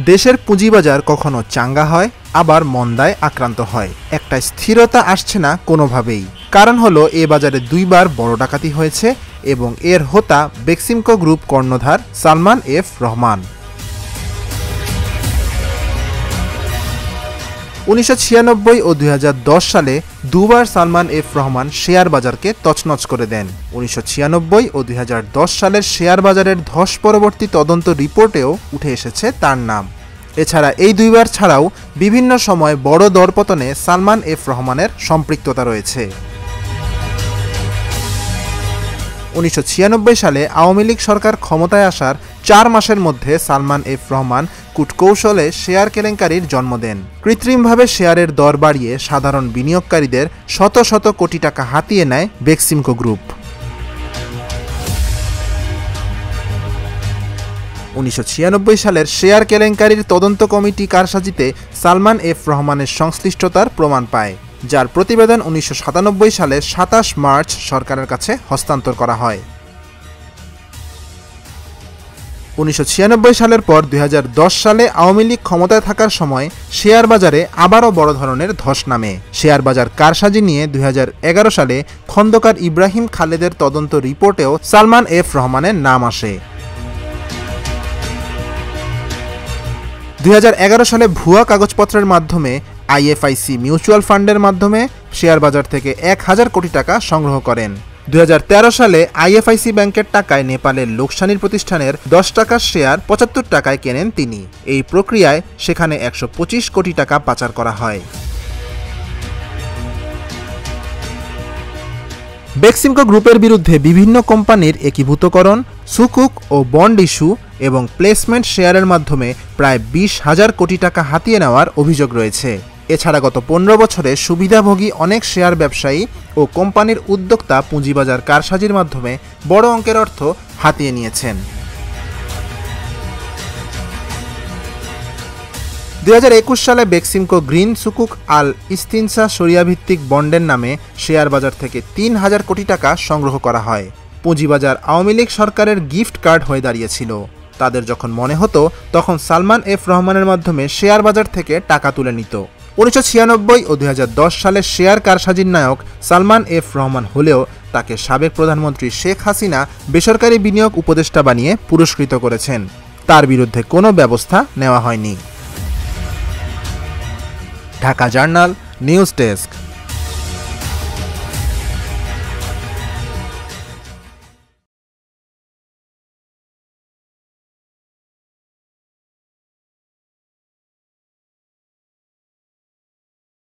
দেশের পুঁজিবাজার কখনো চাঙ্গা হয়, আবার মন্দায় আক্রান্ত হয়। একটা স্থিরতা আসছে না কোনোভাবেই। কারণ হলো এ বাজারে দুইবার বড় ডাকাতি হয়েছে এবং এর হোতা বেক্সিমকো গ্রুপ কর্ণধার সালমান এফ রহমান। 1996 ও 2010 সালে দুবার সালমান এফ রহমান শেয়ার বাজারকে তছনছ করে দেন। 1996 ও 2010 সালের শেয়ার বাজারের ধস পরবর্তী তদন্ত রিপোর্টেও উঠে এসেছে তার নাম। এছাড়া এই দুইবার ছাড়াও বিভিন্ন সময় বড় দরপতনে সালমান এফ রহমানের সম্পৃক্ততা রয়েছে। 1996 সালে আওয়ামী লীগ সরকার ক্ষমতায় আসার 4 মাসের মধ্যে সালমান এফ রহমান কূটকৌশলে শেয়ার কেলেঙ্কারির জন্ম দেন। কৃত্রিমভাবে শেয়ারের দর বাড়িয়ে সাধারণ বিনিয়োগকারীদের শত শত কোটি টাকা হাতিয়ে নেয় বেক্সিমকো গ্রুপ। 1996 সালের শেয়ার কেলেঙ্কারির তদন্ত কমিটি কারসাজিতে সালমান এফ রহমানের সংশ্লিষ্টতার প্রমাণ পায়, যার প্রতিবেদন 1997 সালের 27 মার্চ সরকারের কাছে হস্তান্তর করা হয়। 1996 সালের পর 2010 সালে আওয়ামী লীগ ক্ষমতায় থাকার সময় শেয়ার বাজারে আবারও বড় ধরনের ধস নামে। শেয়ার বাজার কারসাজি নিয়ে 2011 সালে খন্দকার ইব্রাহিম খালেদের তদন্ত রিপোর্টেও সালমান এফ রহমানের নাম আসে। 2011 সালে ভুয়া কাগজপত্রের মাধ্যমে আইএফআইসি মিউচুয়াল ফান্ডের মাধ্যমে শেয়ার বাজার থেকে 1000 কোটি টাকা সংগ্রহ করেন। 2013 সালে আইএফআইসি ব্যাংকের টাকায় নেপালের লোকসানির প্রতিষ্ঠানের 10 টাকার শেয়ার 75 টাকায় কেনেন তিনি। এই প্রক্রিয়ায় সেখানে 125 কোটি টাকা পাচার করা হয়। বেক্সিমকো গ্রুপের বিরুদ্ধে বিভিন্ন কোম্পানির একীভূতকরণ, সুকুক ও বন্ড ইস্যু এবং প্লেসমেন্ট শেয়ারের মাধ্যমে প্রায় 20,000 কোটি টাকা হাতিয়ে নেওয়ার অভিযোগ রয়েছে। এছাড়া গত 15 বছরে সুবিধাভোগী অনেক শেয়ার ব্যবসায়ী ও কোম্পানির উদ্যোক্তা পুঁজিবাজার কারসাজির মাধ্যমে বড় অঙ্কের অর্থ হাতিয়ে নিয়েছেন। 2021 সালে বেক্সিমকো গ্রিন সুকুক আল ইস্তিনসা শরিয়া ভিত্তিক বন্ডের নামে শেয়ার বাজার থেকে 3000 কোটি টাকা সংগ্রহ করা হয়। পুঁজিবাজার আওয়ামী লীগ সরকারের গিফট কার্ড হয়ে দাঁড়িয়েছিল। তাদের যখন মনে হতো তখন সালমান এফ রহমানের মাধ্যমে শেয়ার বাজার থেকে টাকা তুলে নিত। 1996 ও 2010 সালের শেয়ার কারসাজির নায়ক সালমান এফ রহমান হলেও তাকে সাবেক প্রধানমন্ত্রী শেখ হাসিনা বেসরকারি বিনিয়োগ উপদেষ্টা বানিয়ে পুরস্কৃত করেছেন। তার বিরুদ্ধে কোনো ব্যবস্থা নেওয়া হয়নি। Dhaka journal, news desk.